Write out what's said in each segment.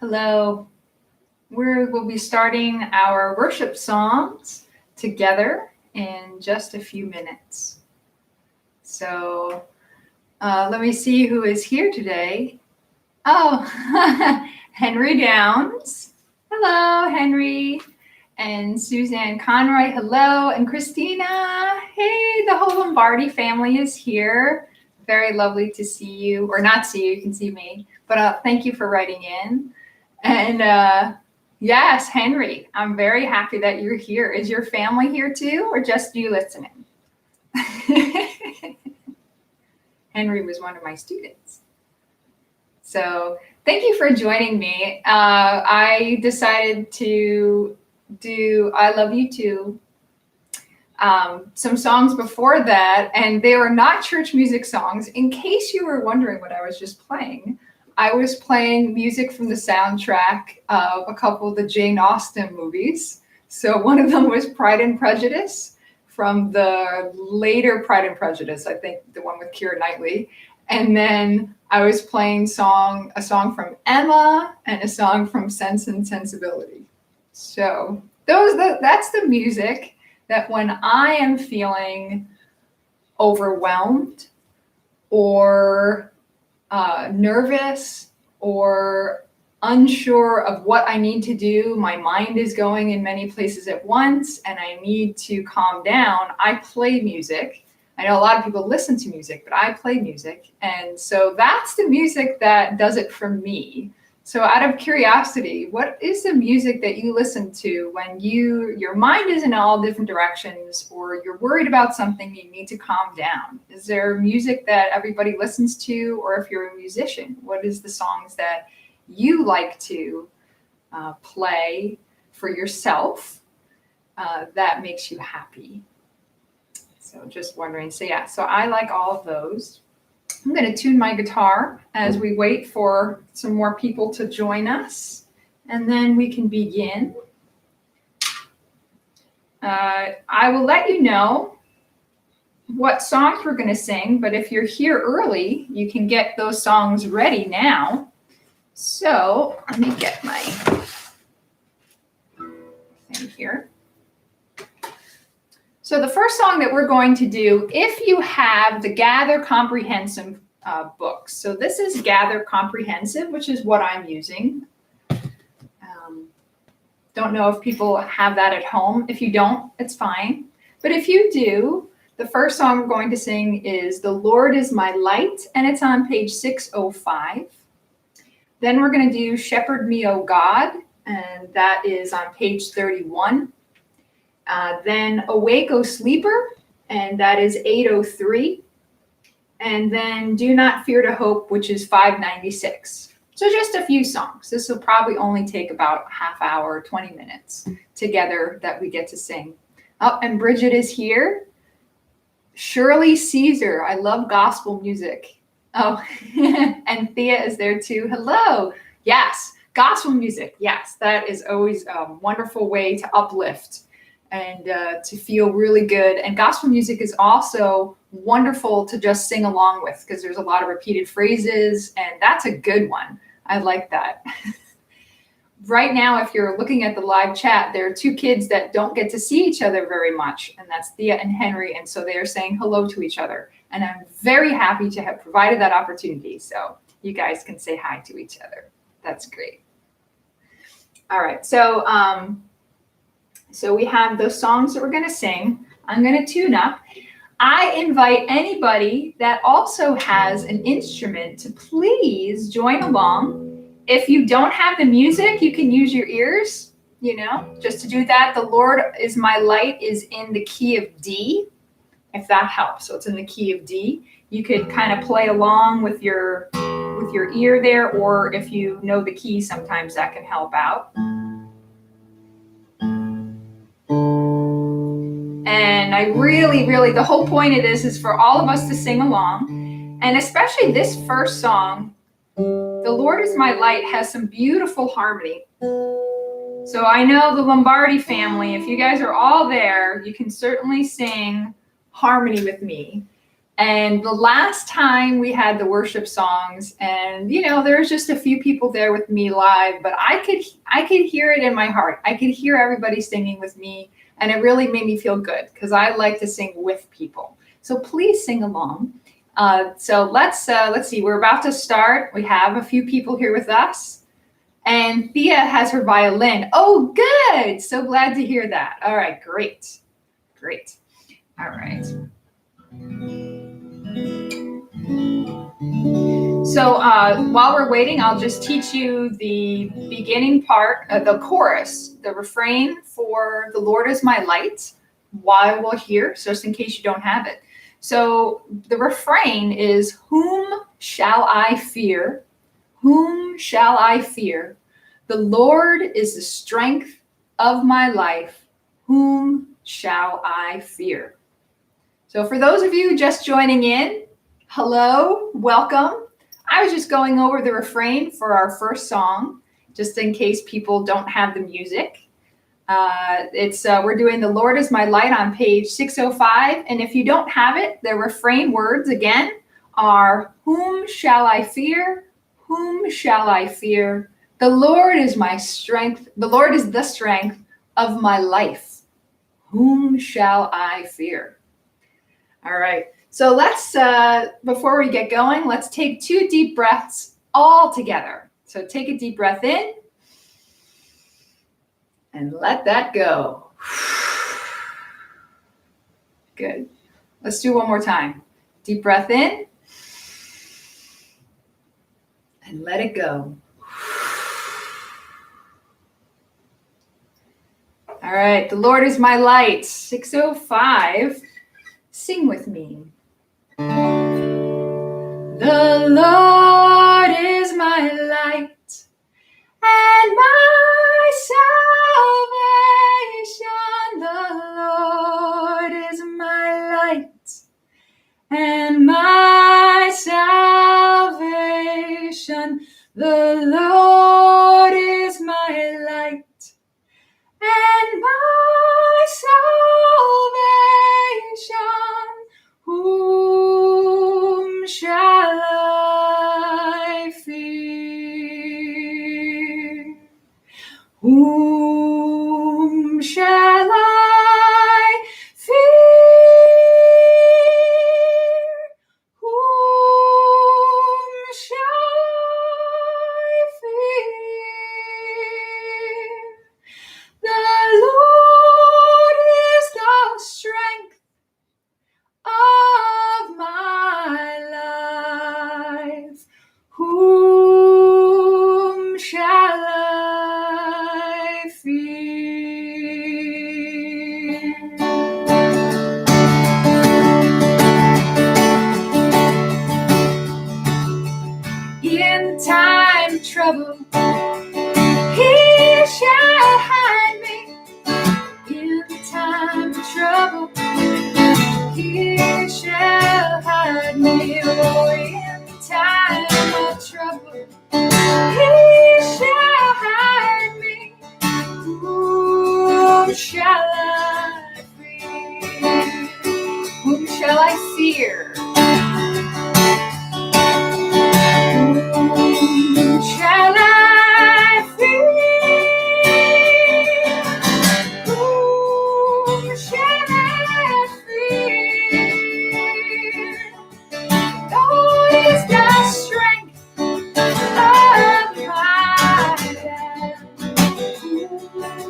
Hello. We'll be starting our worship songs together in just a few minutes. So let me see who is here today. Oh, Henry Downs. Hello, Henry. And Suzanne Conroy, hello. And Christina, hey, the whole Lombardi family is here. Very lovely to see you, or not see you, you can see me. But thank you for writing in. And yes, Henry, I'm very happy that you're here. Is your family here too, or just you listening? Henry was one of my students. So thank you for joining me. I decided to do I Love You Too, some songs before that, and they were not church music songs. In case you were wondering what I was just playing, I was playing music from the soundtrack of a couple of the Jane Austen movies. So one of them was Pride and Prejudice, from the later Pride and Prejudice, I think the one with Keira Knightley. And then I was playing a song from Emma and a song from Sense and Sensibility. So that's the music that when I am feeling overwhelmed or nervous or unsure of what I need to do, my mind is going in many places at once and I need to calm down, I play music. I know a lot of people listen to music, but I play music. And so that's the music that does it for me. So out of curiosity, what is the music that you listen to when your mind is in all different directions, or you're worried about something, you need to calm down? Is there music that everybody listens to? Or if you're a musician, what is the songs that you like to play for yourself that makes you happy? So just wondering. So yeah, so I like all of those. I'm going to tune my guitar as we wait for some more people to join us, and then we can begin. I will let you know what songs we're going to sing, but if you're here early, you can get those songs ready now. So let me get my thing here. So the first song that we're going to do, if you have the Gather Comprehensive books. So this is Gather Comprehensive, which is what I'm using. Don't know if people have that at home. If you don't, it's fine. But if you do, the first song we're going to sing is The Lord is My Light, and it's on page 605. Then we're going to do Shepherd Me, O God, and that is on page 31. Then Awake, O Sleeper, and that is 803. And then Do Not Fear to Hope, which is 596. So just a few songs. This will probably only take about half hour, 20 minutes together that we get to sing. Oh, and Bridget is here. Shirley Caesar, I love gospel music. Oh, and Thea is there too. Hello. Yes, gospel music. Yes, that is always a wonderful way to uplift and to feel really good. And gospel music is also wonderful to just sing along with, because there's a lot of repeated phrases, and that's a good one. I like that. Right now, if you're looking at the live chat, there are two kids that don't get to see each other very much, and that's Thea and Henry, and so they are saying hello to each other. And I'm very happy to have provided that opportunity, so you guys can say hi to each other. That's great. All right, so we have those songs that we're going to sing. I'm going to tune up. I invite anybody that also has an instrument to please join along. If you don't have the music, you can use your ears, just to do that. The Lord is My Light is in the key of D, if that helps. So it's in the key of D. You could kind of play along with your ear there, or if you know the key, sometimes that can help out. And I really, the whole point of this is for all of us to sing along. And especially this first song, The Lord is My Light, has some beautiful harmony. So I know the Lombardi family, if you guys are all there, you can certainly sing harmony with me. And the last time we had the worship songs, and there's just a few people there with me live, but I could hear it in my heart. I could hear everybody singing with me, and it really made me feel good because I like to sing with people. So please sing along. So let's see. We're about to start. We have a few people here with us, and Thea has her violin. Oh, good. So glad to hear that. All right, great. All right. So while we're waiting, I'll just teach you the beginning part, the chorus, the refrain for "The Lord is my light," while we're here, so just in case you don't have it. So the refrain is, "Whom shall I fear? Whom shall I fear? The Lord is the strength of my life. Whom shall I fear?" So for those of you just joining in, hello, welcome. I was just going over the refrain for our first song, just in case people don't have the music. We're doing "The Lord is my light" on page 605. And if you don't have it, the refrain words again are, "Whom shall I fear? Whom shall I fear? The Lord is my strength. The Lord is the strength of my life. Whom shall I fear?" All right. So let's, before we get going, let's take 2 deep breaths all together. So take a deep breath in and let that go. Good. Let's do one more time. Deep breath in and let it go. All right. "The Lord is my light," 605. Sing with me. The Lord is my light and my salvation. The Lord is my light and my salvation. The Lord is my light and my salvation. Whom shall I fear? Whom shall I fear? Whom shall I fear? The Lord is the strength of my life. Whom shall I fear? In time of trouble, He shall hide me. In time of trouble, He shall hide me. Oh, in time of trouble, He shall hide me. Whom shall I fear? Whom shall I fear? Whom shall I fear? Whom shall I fear? God is the strength of my life.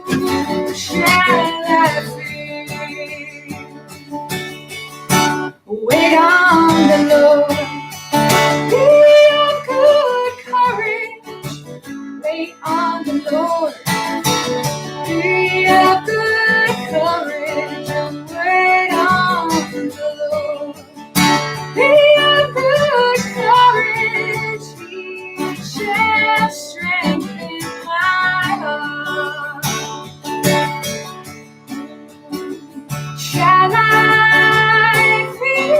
Whom shall I fear? Wait on the Lord. Be of good courage. Wait on the Lord. Be of good courage. Wait on the Lord. Be of good courage. He shall strengthen my heart. Shall I fear?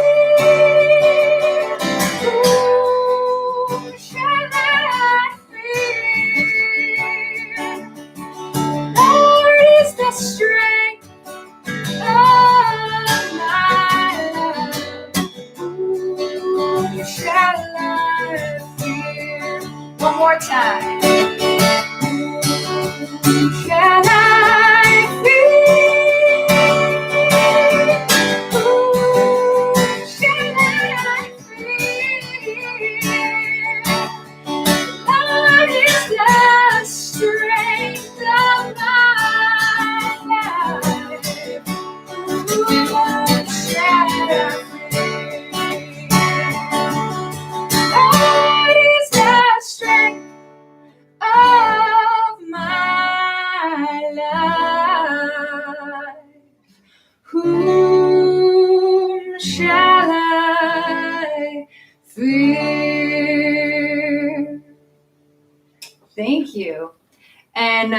Whom shall I fear? Thank you. And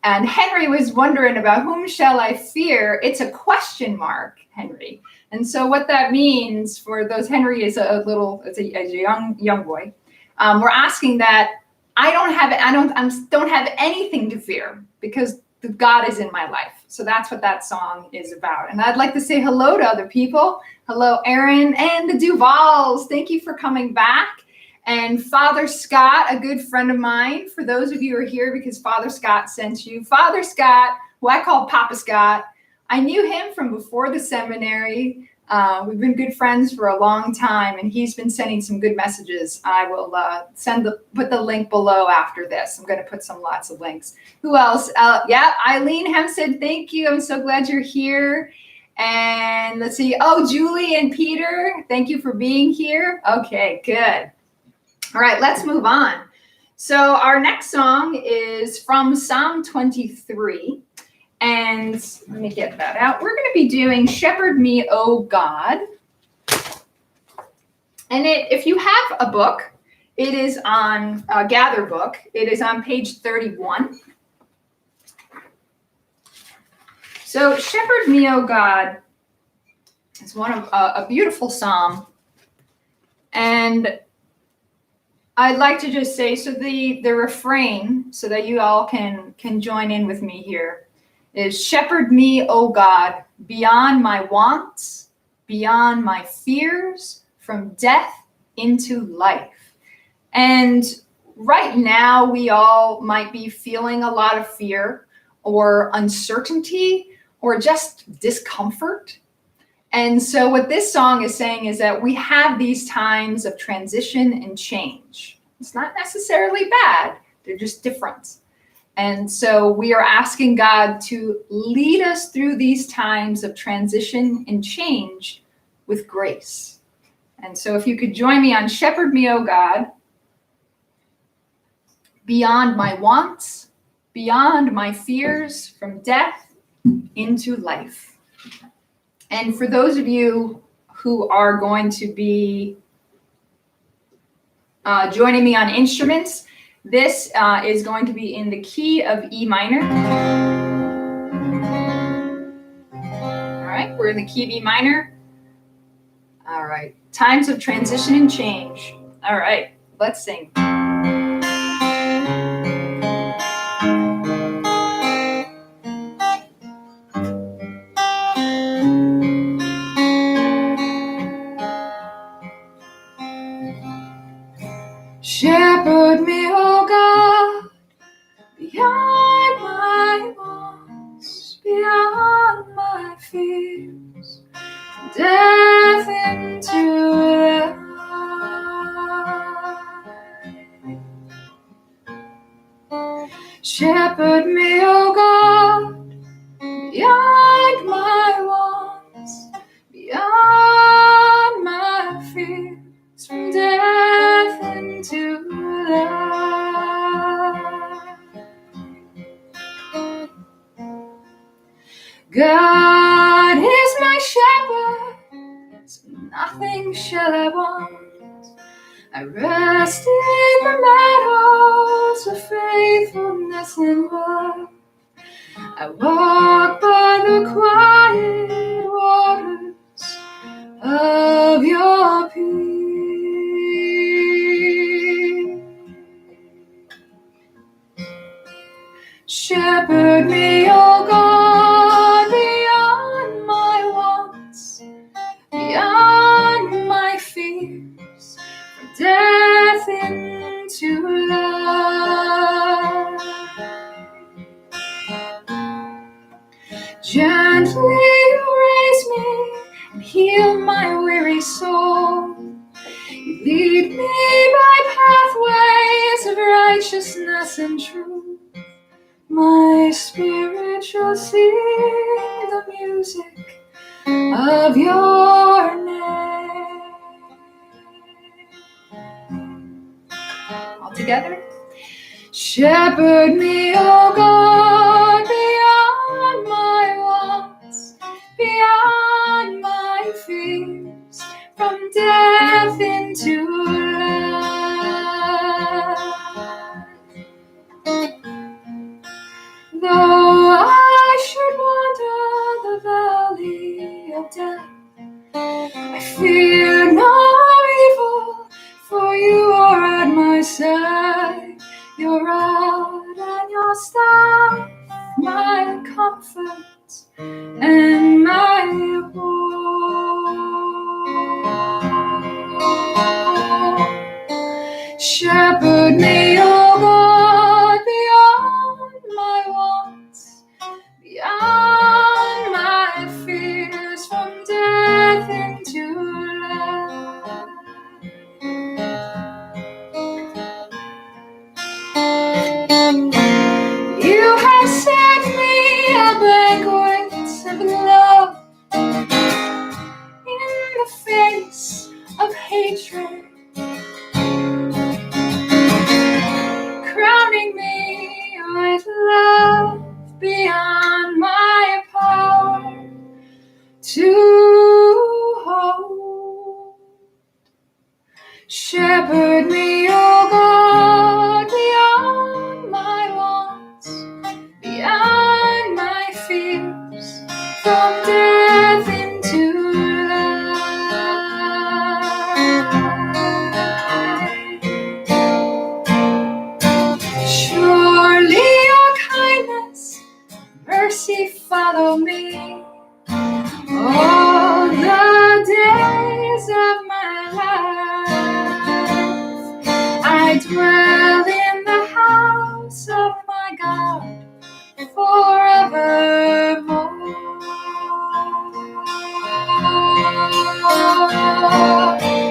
Henry was wondering about whom shall I fear? It's a question mark, Henry. And so what that means for those, Henry is a young boy. We're asking that I don't have anything to fear because God is in my life. So that's what that song is about. And I'd like to say hello to other people. Hello, Aaron and the Duvals. Thank you for coming back. And Father Scott, a good friend of mine, for those of you who are here because Father Scott sent you. Father Scott, who I call Papa Scott, I knew him from before the seminary. We've been good friends for a long time, and he's been sending some good messages. I will put the link below after this. I'm going to put lots of links. Who else? Eileen Hempstead, thank you. I'm so glad you're here. And let's see. Oh, Julie and Peter, thank you for being here. Okay, good. All right, let's move on. So our next song is from Psalm 23. And let me get that out. We're going to be doing Shepherd Me, O God. And if you have a book, it is on Gather Book. It is on page 31. So Shepherd Me, O God is one of a beautiful psalm. And I'd like to just say, so the refrain, so that you all can join in with me here, is shepherd me, O God, beyond my wants, beyond my fears, from death into life. And right now, we all might be feeling a lot of fear or uncertainty or just discomfort. And so what this song is saying is that we have these times of transition and change. It's not necessarily bad, they're just different. And so we are asking God to lead us through these times of transition and change with grace. And so if you could join me on Shepherd Me, O God, beyond my wants, beyond my fears, from death into life. And for those of you who are going to be joining me on instruments, this is going to be in the key of E minor. All right, we're in the key of E minor. All right, times of transition and change. All right, let's sing. Shepherd me, O God, beyond my wants, beyond my fears, from death into life. Shepherd me, O God, beyond my wants, beyond my fears, from death into life. God is my shepherd, so nothing shall I want. I rest in the meadows of faithfulness and love. I walk by the quiet waters of your peace. Shepherd me, O God, beyond my wants, beyond my fears, from death into life. Gently you raise me and heal my weary soul. You lead me by pathways of righteousness and truth. My spirit shall sing the music of your name. All together. Shepherd me, O God, beyond my wants, beyond fear no evil, for you are at my side. Your rod and your staff, my comfort and my hope. Shepherd me, O God, beyond my wants, beyond my fears, from death into life. You have set me a banquet of love in the face of hatred, crowning me with love beyond my power to hold. Shepherd me, O God, beyond my wants, beyond my fears, from death into life. Surely your kindness, mercy follow me all the days of my life. I dwell in the house of my God forevermore.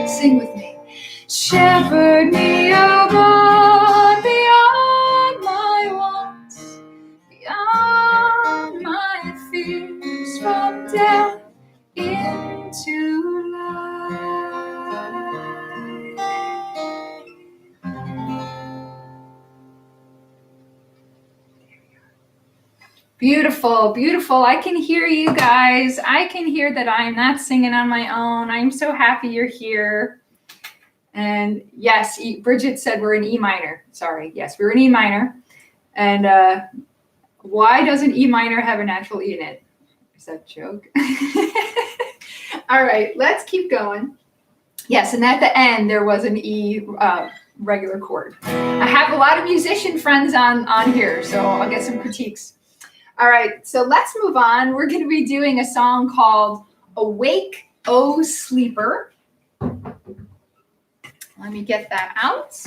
Sing with me. Shepherd me, O God, beyond my wants, beyond my fears, from death into life. Beautiful, beautiful. I can hear you guys. I can hear that I'm not singing on my own. I'm so happy you're here. And yes, Bridget said we're in E minor. Sorry. Yes, we're in E minor. And why doesn't E minor have a natural E in it? Is that a joke? All right, let's keep going. Yes, and at the end, there was an E regular chord. I have a lot of musician friends on here, so I'll get some critiques. All right, so let's move on. We're going to be doing a song called Awake, O Sleeper. Let me get that out.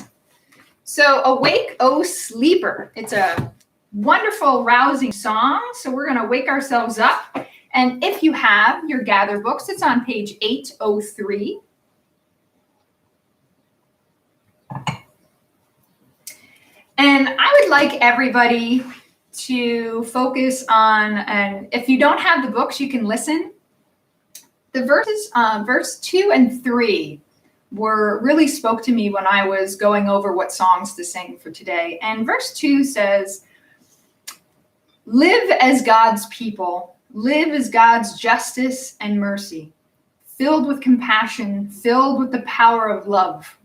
So Awake, O Sleeper. It's a wonderful, rousing song. So we're going to wake ourselves up. And if you have your gather books, it's on page 803. And I would like everybody to focus on, and if you don't have the books, you can listen. The verses, verse 2 and 3 really spoke to me when I was going over what songs to sing for today. And verse 2 says, live as God's people, live as God's justice and mercy, filled with compassion, filled with the power of love.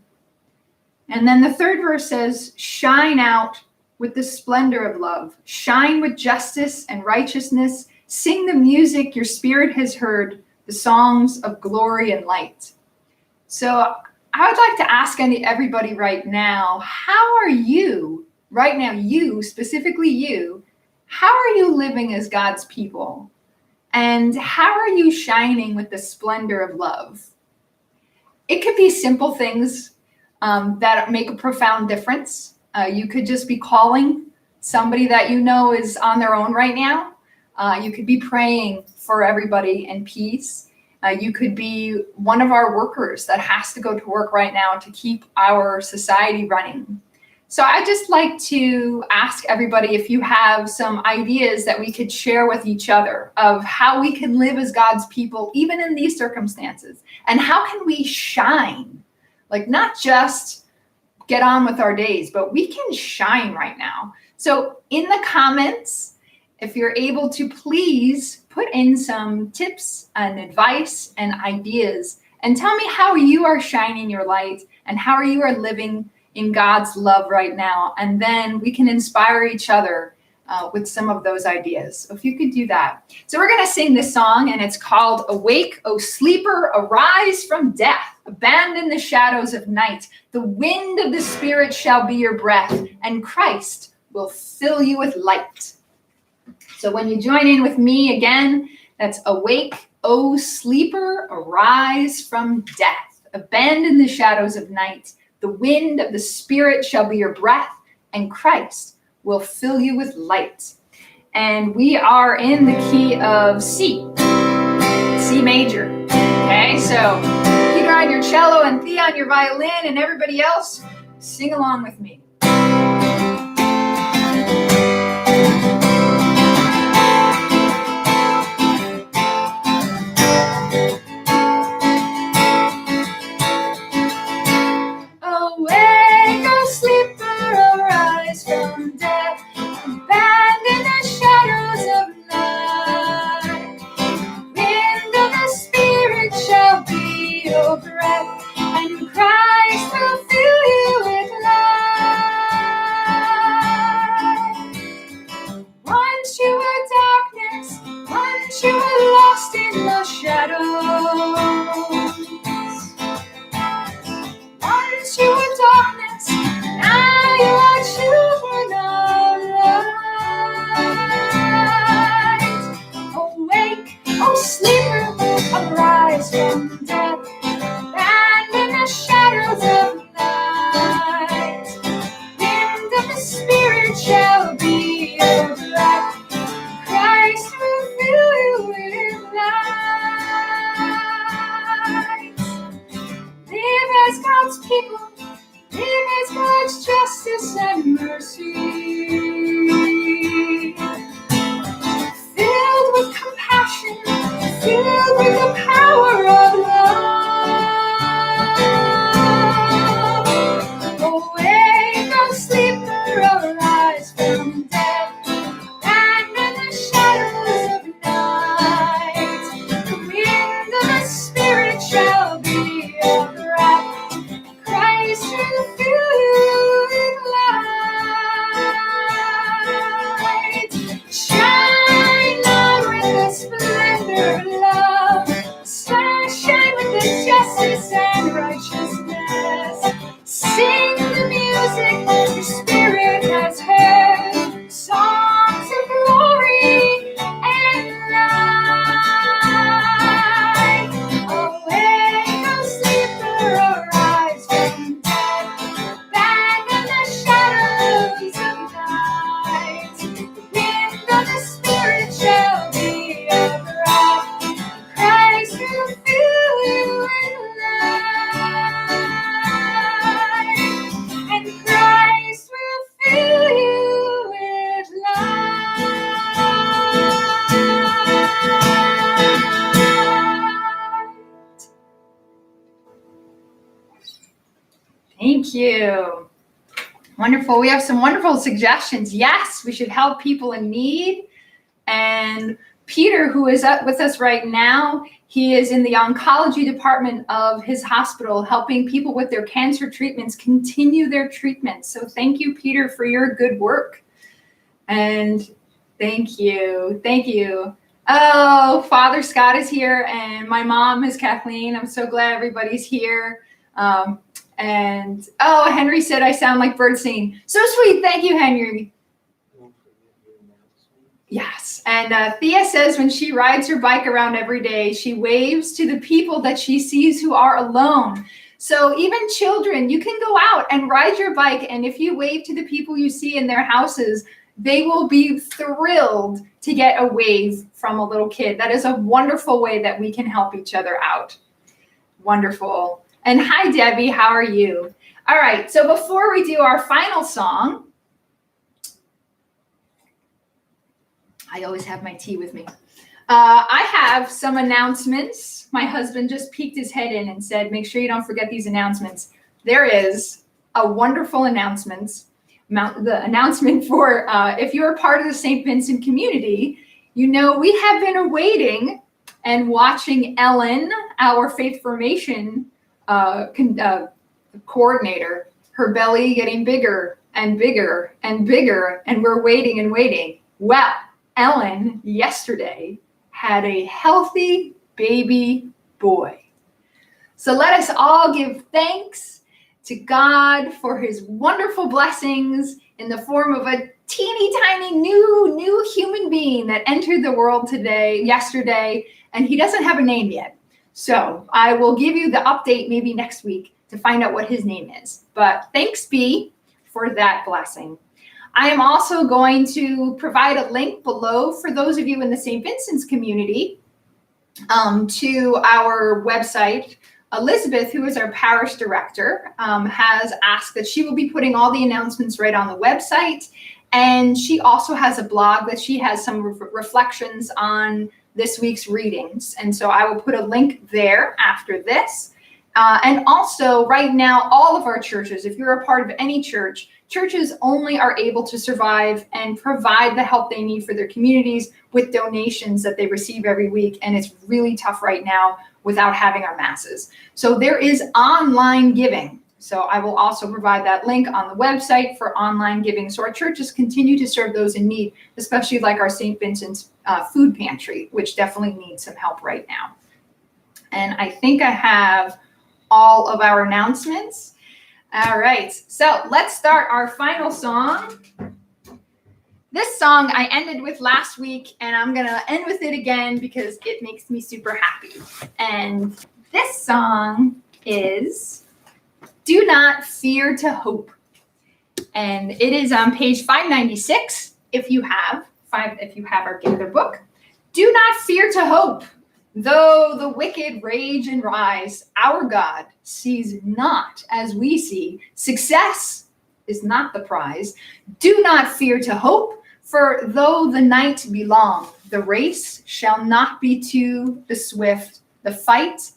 And then the third verse says, shine out with the splendor of love, shine with justice and righteousness, sing the music your spirit has heard, the songs of glory and light. So I would like to ask everybody right now, how are you, right now, you, specifically you, how are you living as God's people? And how are you shining with the splendor of love? It could be simple things that make a profound difference. You could just be calling somebody that you know is on their own right now. You could be praying for everybody in peace. You could be one of our workers that has to go to work right now to keep our society running. So I'd just like to ask everybody if you have some ideas that we could share with each other of how we can live as God's people, even in these circumstances. And how can we shine? Like, not just get on with our days, but we can shine right now. So in the comments, if you're able to, please put in some tips and advice and ideas and tell me how you are shining your light and how you are living in God's love right now. And then we can inspire each other with some of those ideas. So if you could do that. So we're going to sing this song, and it's called Awake, O Sleeper, Arise from Death. Abandon the shadows of night. The wind of the Spirit shall be your breath, and Christ will fill you with light. So when you join in with me again, that's awake, O sleeper, arise from death. Abandon the shadows of night. The wind of the Spirit shall be your breath, and Christ will fill you with light. And we are in the key of C major. Okay, so Peter on your cello and Thea on your violin, and everybody else, sing along with me. Awake, O sleeper, arise from death. Abandon the shadows of night. Wind of the Spirit shall be your breath, and Christ will fill you with light. Once you were darkness, once you were lost in the shadows. Once you were darkness, now you are children of light. Awake, O sleeper, arise from death. Abandon the shadows of night. Wind of the Spirit shall be your breath. Christ will fill you with light. Live as God's people, live as God's justice and mercy. Filled with compassion, filled with the power of love. Awake, O sleeper, arise from death. Abandon the shadows of night. The wind of the Spirit shall be your breath. Christ will fill you with light. Shine on with the splendor of love. Shine with the justice and righteousness. Sing the music the Spirit has heard. Songs of glory and light. Awake, O sleeper, arise from death. Abandon the shadows of night. The wind of the Spirit shall be your breath. Christ will fill you with light. And Christ will fill you with light. Thank you. Wonderful. We have some wonderful suggestions. Yes, we should help people in need. And Peter, who is up with us right now, he is in the oncology department of his hospital, helping people with their cancer treatments continue their treatments. So thank you, Peter, for your good work. And thank you. Thank you. Oh, Father Scott is here, and my mom is Kathleen. I'm so glad everybody's here. And Henry said I sound like bird singing. So sweet. Thank you, Henry. Yes. And Thea says when she rides her bike around every day, she waves to the people that she sees who are alone. So even children, you can go out and ride your bike. And if you wave to the people you see in their houses, they will be thrilled to get a wave from a little kid. That is a wonderful way that we can help each other out. Wonderful. And hi, Debbie. How are you? All right. So before we do our final song, I always have my tea with me. I have some announcements. My husband just peeked his head in and said, make sure you don't forget these announcements. There is a wonderful announcement. The announcement for if you're a part of the St. Vincent community, you know we have been awaiting and watching Ellen, our faith formation coordinator, her belly getting bigger and bigger and bigger, and we're waiting and waiting. Well, Ellen yesterday had a healthy baby boy. So let us all give thanks to God for his wonderful blessings in the form of a teeny tiny new human being that entered the world yesterday, and he doesn't have a name yet. So I will give you the update maybe next week to find out what his name is. But thanks be for that blessing. I am also going to provide a link below for those of you in the St. Vincent's community to our website. Elizabeth, who is our parish director, has asked that she will be putting all the announcements right on the website. And she also has a blog that she has some reflections on this week's readings. And so I will put a link there after this. And also right now, all of our churches, if you're a part of any church, churches only are able to survive and provide the help they need for their communities with donations that they receive every week. And it's really tough right now without having our masses. So there is online giving. So I will also provide that link on the website for online giving. So our churches continue to serve those in need, especially like our St. Vincent's food pantry, which definitely needs some help right now. And I think I have all of our announcements. All right, so let's start our final song. This song I ended with last week, and I'm gonna end with it again because it makes me super happy. And this song is Do Not Fear to Hope. And it is on page 596 if you have our Gather book. Do not fear to hope. Though the wicked rage and rise, our God sees not as we see. Success is not the prize. Do not fear to hope, for though the night be long, the race shall not be to the swift, the fight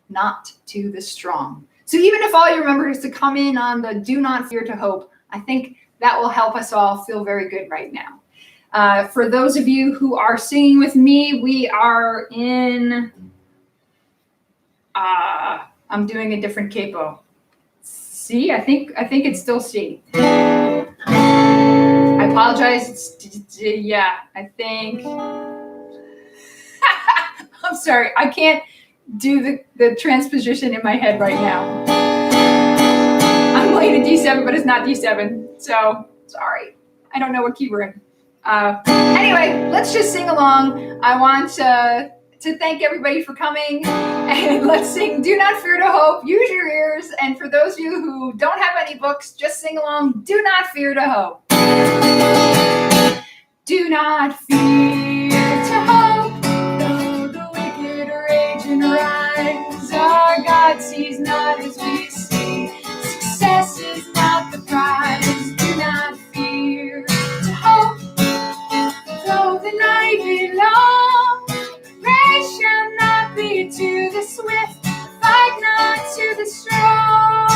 not to the strong. So even if all you remember is to come in on the do not fear to hope, I think that will help us all feel very good right now. For those of you who are singing with me, we are in, I'm doing a different capo. C, I think it's still C. I apologize, yeah, I think, I'm sorry, I can't do the transposition in my head right now. I'm playing a D7, but it's not D7, so sorry. I don't know what key we're in. Anyway, let's just sing along. I want to thank everybody for coming, and let's sing Do Not Fear to Hope. Use your ears, and for those of you who don't have any books, just sing along. Do not fear to hope. Do not fear to hope, though the wicked rage and rise. Our God sees not as we see. Success is not the prize. Do not fear to hope. Though the night be long, race shall not be to the swift, fight not to the strong.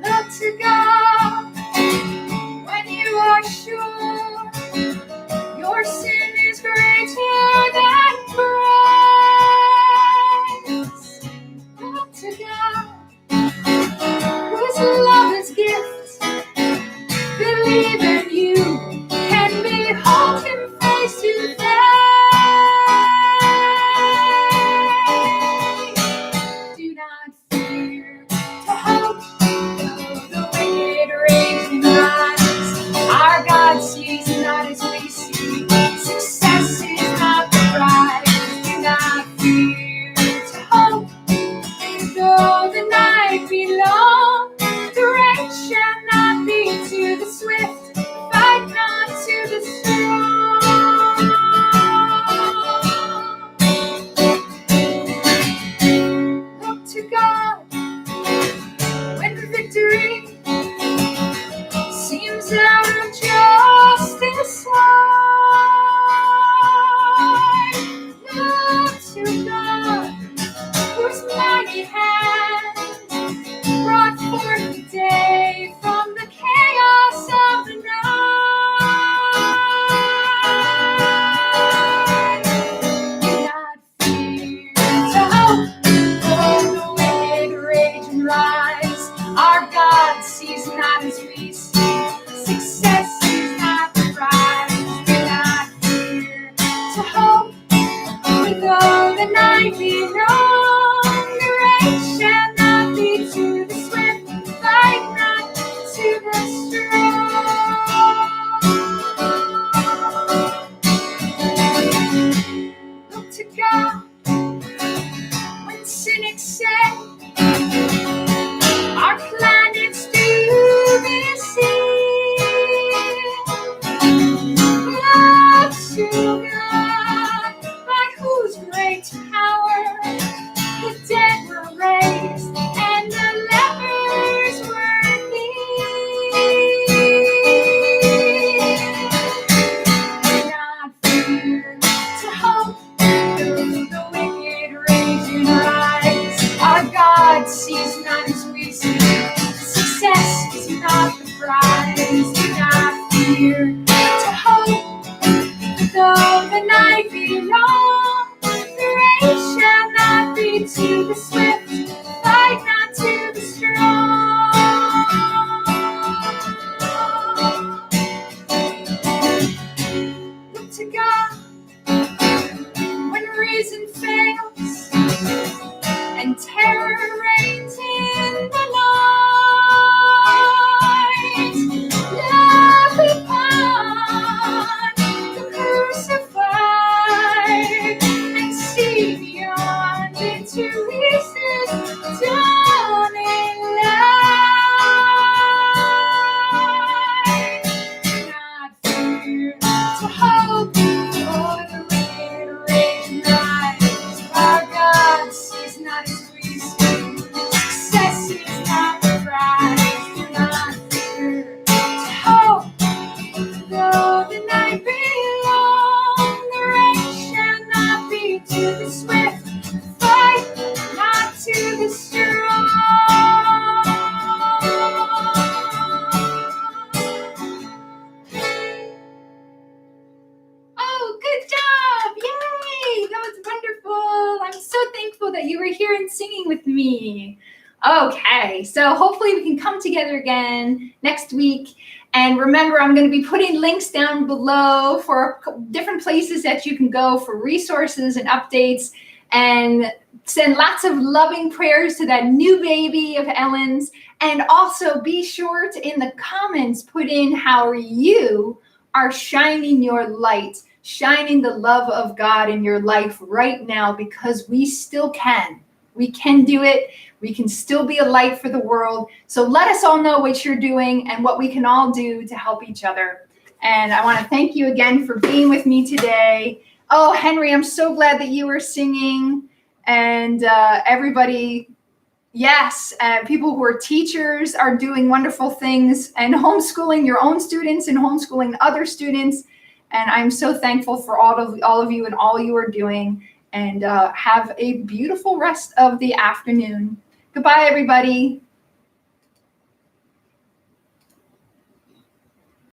Look to God when you are sure your sin is greater than grace. Look to God, whose love is gift. Believe in you can behold him face to face. Do not fear to hope, though the wicked rage and rise. Our God sees not as we see. Success is not the prize. Do not fear to hope, though the night be long. The race shall not be to the swift, fight fear, to hope, though the night be long. The race shall not be to the swift, fight not to the strong. Look to God when reason fails and terror reigns in the night. Look upon the crucified and see beyond into reason's dawning light. Not fear, to hope, or the wind rain rise. Our God sees not as we see. Success is not the prize. Do not fear, to hope, though the night be long. The race shall not be to the swift, fight not to the strong. Oh, good job! Yay! That was wonderful. I'm so thankful that you were here and singing with me. Okay, so hopefully we can come together again next week. And remember, I'm going to be putting links down below for different places that you can go for resources and updates, and send lots of loving prayers to that new baby of Ellen's. And also be sure to, in the comments, put in how you are shining your light, shining the love of God in your life right now, because we still can. We can do it. We can still be a light for the world. So let us all know what you're doing and what we can all do to help each other. And I want to thank you again for being with me today. Oh, Henry, I'm so glad that you were singing. And everybody, yes, people who are teachers are doing wonderful things and homeschooling your own students and homeschooling other students. And I'm so thankful for all of you and all you are doing. And have a beautiful rest of the afternoon. Goodbye, everybody.